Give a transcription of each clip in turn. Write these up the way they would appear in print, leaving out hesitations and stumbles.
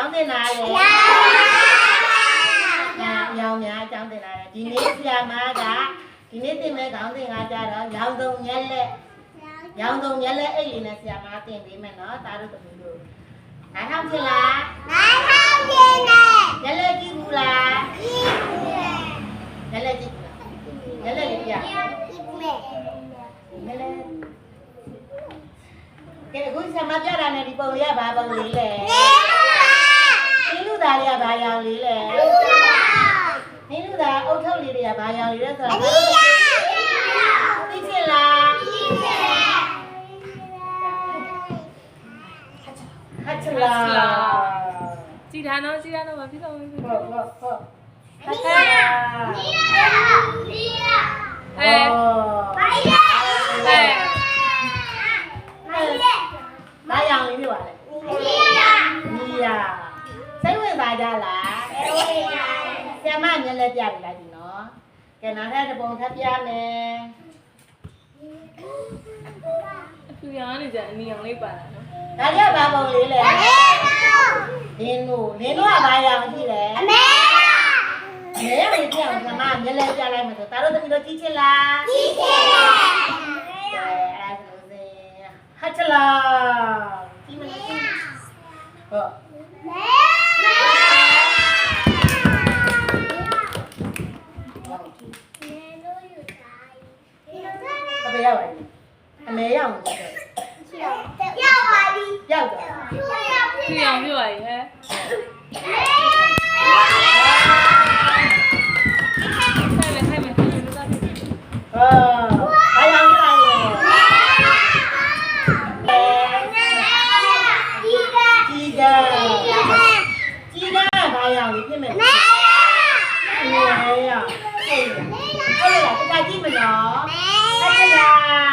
ကျောင်းတင်လာတယ်ရောင်များကျောင်းတင်လာတယ်ဒီနေ့ဆရာမကဒီနေ့တင်မဲ့ခေါင်းတင်ကကြတော့ရောင်စုံညက်လက်ရောင်စုံညက်လက်အိတ်လေးနဲ့ဆရာမတင်ပေးမယ်နော်တားတို့သမီးတို့နားထောင်ချင်လားနားထောင်ချင်တယ်ညက်လက်ကြည့်ဘူးလားကြည့်ဘူးညက်လက်ကြည့်ဘူးညက်လက်လေးပြကြည့်မယ်ညက်လက်ကဲအခုဆရာမပြတာနဲ့ဒီပုံလေးကဘာပုံလေးလဲနင်းလူသားလေးကဘာရောင်လေးလဲနင်းလူသားအုတ်ထုတ်လေးတွေကဘာရောင်လေးလဲဆိုတော့သိချင်လားဟတ်ချလာကြည်ထားနော်ကြည်ထားနော်မဖြစ်တော့ဘူးဟုတ်ဟတ်ချလာဘာရောင်လေးတွေပါလဲနီးရစိတ်ဝင်စားကြလားဆရာမမျက်လက်ပြပြလိုက်ပြီနော်ကဲနောက်ထပ်တစ်ပုံထပ်ပြမယ်သူရောင်းနေကြအနီအောင်လေးပါလားနော်ဒါကြဘာပုံလေးလဲလင်းတို့ကဘာရောင်ရှိလဲအမေရောင်ပြအောင်ဆရာမမျက်လက်ပြလိုက်မယ်ဆိုဒါတို့သမီးတို့ကြည့်ချင်လားကြည့်ချင်တယ်ဟတ်ချလာကြည့်မလားဟုတ်အမေရောက်ပါပြီအမေရောက်ပါပြီရောက်ပါပြီသူရောင်းပြပါရဲ့ဟဲ့ခိုင်မယ်ဘာရောင်ပါလဲကြီးကဘာရောင်လေးဖြစ်မယ်မဲရောဟုတ်လားတခါကြည့်မနော်ဟုတ်လား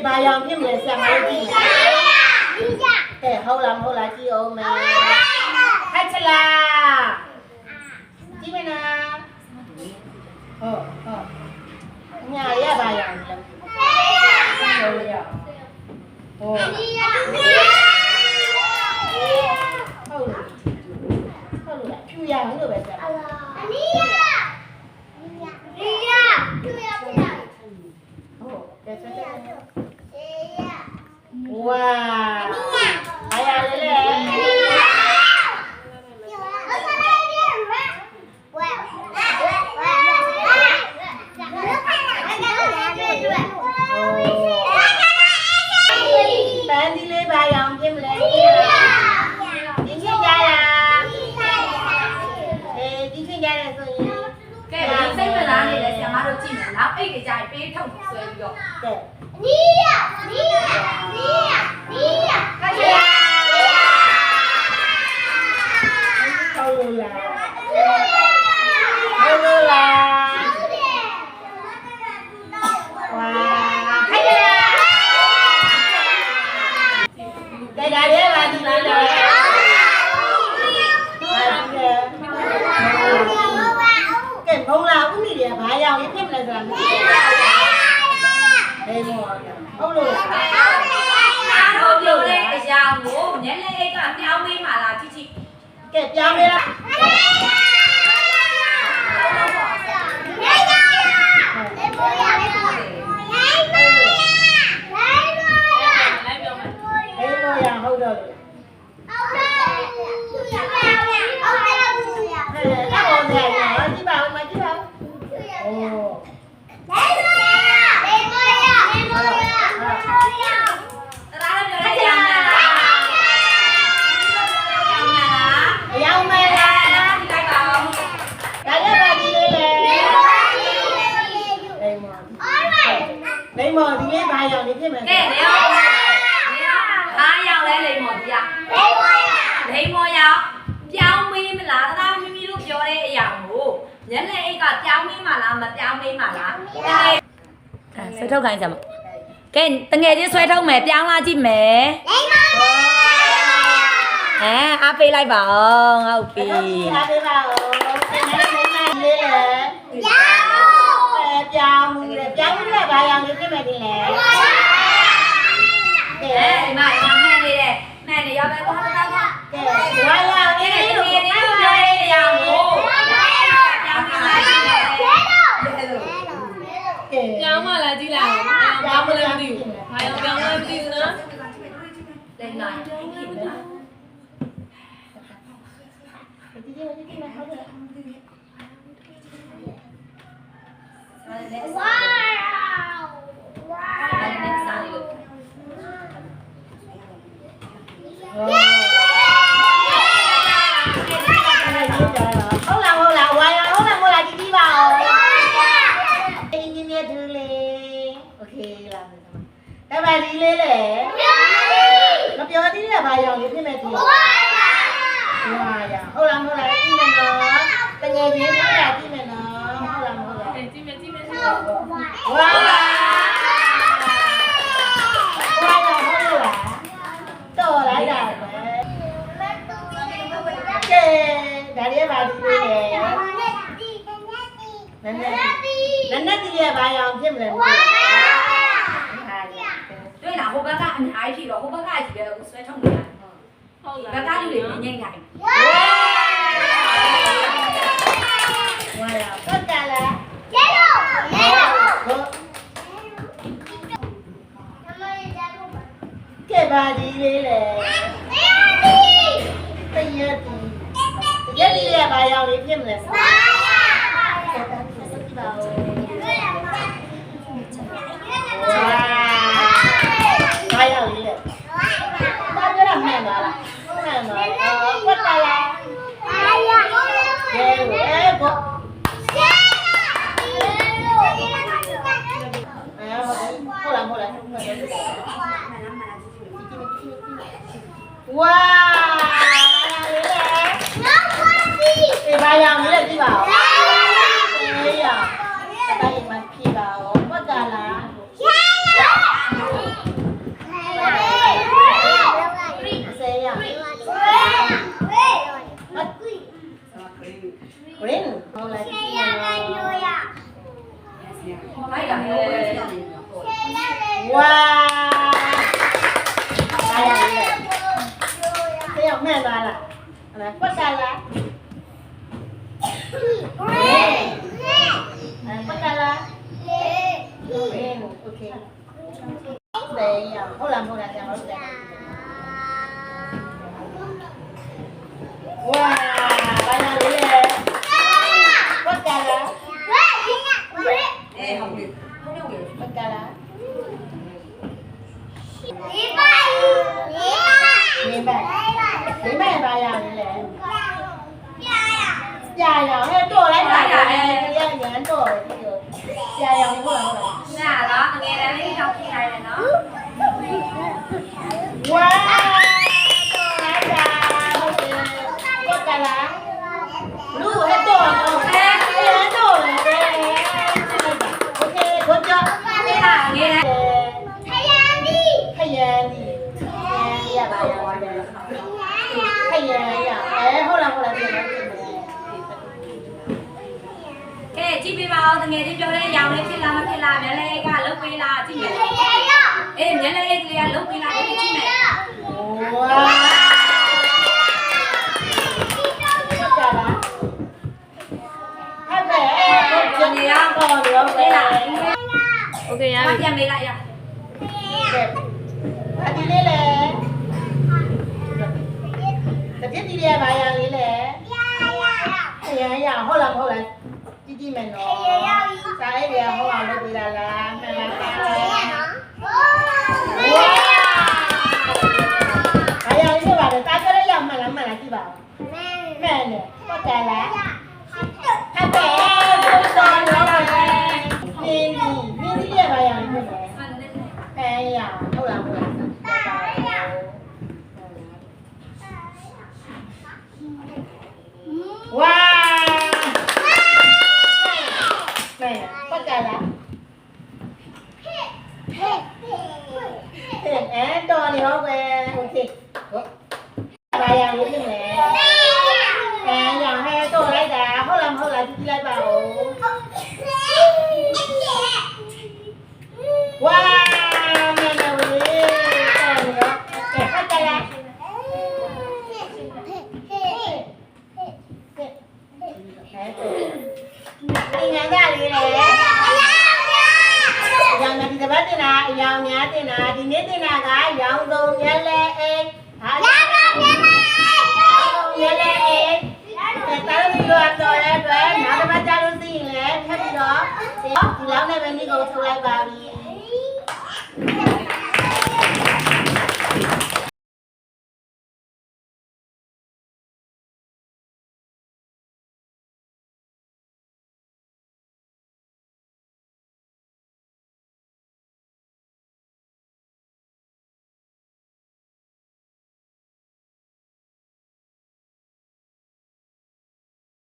ဘာရောင်ဖြစ်မလဲဆရာမတို့ကြည့်ဟုတ်လားမဟုတ်လားကြည့်အောင်မယ်ဟတ်ချလာကြည့်မလားဟုတ်ညာရဘာရောင်လဲဟုတ်ရဟုတ်လားဖြူရောင်လို့ပဲဆရာအနီးရဖြူရောင်ဟုတ်ကဲဆက်ဝါအရာလေးလေပန်းဒီလေးပါရောင်ပြမလဲဒီချင်းကြလားဒီချင်းကြရဲဆိုရင်ကဲဒီစိတ်ဝင်စားနေလဲဆရာမတို့ကြည့်မယ်နောက်အိတ်တွေကြရင်ပေးထုတ်ဆွဲပြီးတော့ကဲနီးရခါချလာဟုတ်လားဝါခါချလာကဲဒါလေးပါဒီလေးလေကဲဘုံလာဦးနေတယ်ဘာရောင်ဖြစ်မလဲဆိုတာမသိဘူးဟေးမောဟုတ်လို့လားဟုတ်ပြောလေအရာကိုညနေအိတ်ကပြောင်းပေးပါလားချစ်ချစ်ကဲပြောင်းပေးလား မော်ဒီလေးဘာရောင်လေးဖြစ်မယ် ကဲလေရောအားရောင်လဲလိမ္မော်ကြီးလိမ္မော်ရောင်ပြောင်းမေးမလားတသားမိမိတို့ပြောတဲ့အရာကိုညနေအိတ်ကပြောင်းမေးမလားမပြောင်းမေးမလားဆွဲထုတ်ခိုင်းစမ်းကဲတငယ်ချင်းဆွဲထုတ်မယ်ပြောင်းလာကြည့်မယ်အားပေးလိုက်ပါအောင်ဟုတ်ပြီ အားပေးပါဦးလေးလေပြောင်းမှုလေပြောင်းမှုလေဘာရောင်လေးဖြစ်မယ်တင်လေကဲ ဒီမှာမှန်နေတယ်မှန်နေရောက်ပဲသွားသွားသွား ကဲဝါရောင်လေးလို့ ဒီနေ့ပြောတဲ့အရာကိုပြောင်းမေးလိုက်တယ် ကဲ ပြောင်းမလားကြည့်လိုက်ပြောင်းမလားမသိဘူးဘာရောပြောင်းမလားမသိဘူးနော် လိမ္မာဖြစ်နေတာ ဒီမှာဟုတ်တယ် ဝါအဲ့ဒါစားလို့ ဟုတ်လားဝါရောင်ဟုတ်လားဒီဒီပါဦးအင်းကြီးနဲ့တူလေโอเคလားတပါဒီလေးလေမပြောသေးတဲ့ဘာရောင်လေးဖြစ်မဲ့ဒီဝါရောင်ဟုတ်လားဒီမယ်နော်တကယ်ကြီးပြောတာဒီမယ်နော်ဟုတ်လား ကြည့်မယ်ကြည့်မယ် ဝါရောင်ဟုတ်လားတော်လိုက်တာပဲကဲဒါလေးပါဒီလေးလေနန်းနန်းဒီလေးဘာရောင်ဖြစ်မလဲဝါ တွေ့လားဟိုဘက်ကအများကြီးတော့ဟိုဘက်ကကြီးပဲဆွဲထုတ်နေတာ ဟုတ် ဘ လား က်ကလူတွေငိမ့်တိုင်း ဝါရောင်ပတ်ကြလားကဲပါဒီလေးလေတရက်ဒီရဲ့ဘာရောင်လေးဖြစ်မလဲဝါဘာရောင်လေးလေဘာပြောရမှန်းပါလားမှန်ပါပတ်ကြလားဘောဟုတ်လားဝါဘာရောင်လေးကြည့်ပါဦးအေးရတိုင်းမှာဖြေပါဦးပတ်ကြလားဆေးရGreen ဟုတ်လား မိုက်တာလေ ဝါအားရလေဆေးရမှန်ပါလားအဲ့ဒါပတ်ကြလားပတ်ကြလားGreen okay ဆေးရဟုတ်လားဆရာမဟုတ်တယ်ဝါဘာလဲလေပတ်ကြလား ဟုတ်ပြီဟုတ်တယ်ပတ်ကြလားဒီမဲ့ဘာရလဲကြာရဟဲ့တော့လိုက်တာလေရရန်တော့ကြာရဟုတ်လား နာတော့ငယ်တန်းလေးတောက်ပြလိုက်တယ်နော် ဝါတော့လိုက်တာဟုတ်တယ်ပတ်ကြလားလူဟဲ့တော့တော့လေโอเคကိုကြ ငယ်တန်း ခရမ်းဒီရပါရပါတယ်ခရမ်းရဟုတ်လားပြန်မယ် ကဲကြည့်ပေးပါဦးငယ်ချင်းပြောတဲ့ရောင်လေးဖြစ်လားမဖြစ်လားမျက်လေးကလုတ်ပေးလားကြည့်မယ်အေးမျက်လေးကလေးကလုတ်ပေးလားကြည့်မယ် ဝါပတ်ကြလားဟုတ်တယ်ကျန်ရတော့ရောပဲ โอเคရ မ ပြီ ပြန်မေးလိုက်ရ အဒီလေးလေတပြည့်ဒီလေးဘာရလေးလေရဟုတ်လားကြည့်မယ်နော်စာရေးရဟောအောင်လုပ်ပေးတာလားမှန်လားဘာရလေးပါလဲတာကြရရမှန်လားကြည့်ပါဦးမှန်တယ်ပတ်ကြလားဟုတ်တယ်ဘုရားတော်ရောပဲနင်းဒီလေးဘာရလေးဖြစ်လဲ ဒီငန်းကြလေးလေရောင်ဒီတပတ်တင်တာအယောင်များတင်တာဒီနေ့တင်တာကရောင်စုံမြက်လဲအိမ်ဟာရောင်စုံမြက်လဲအိမ်တာလို့ပြောတော့တဲ့အတွက်နောက်တစ်ပတ်ကြာလို့သိရင်လည်းထပ်ပြီးတော့ဒီလောက်နဲ့ပဲနေကိုထုတ်လိုက်ပါပြီ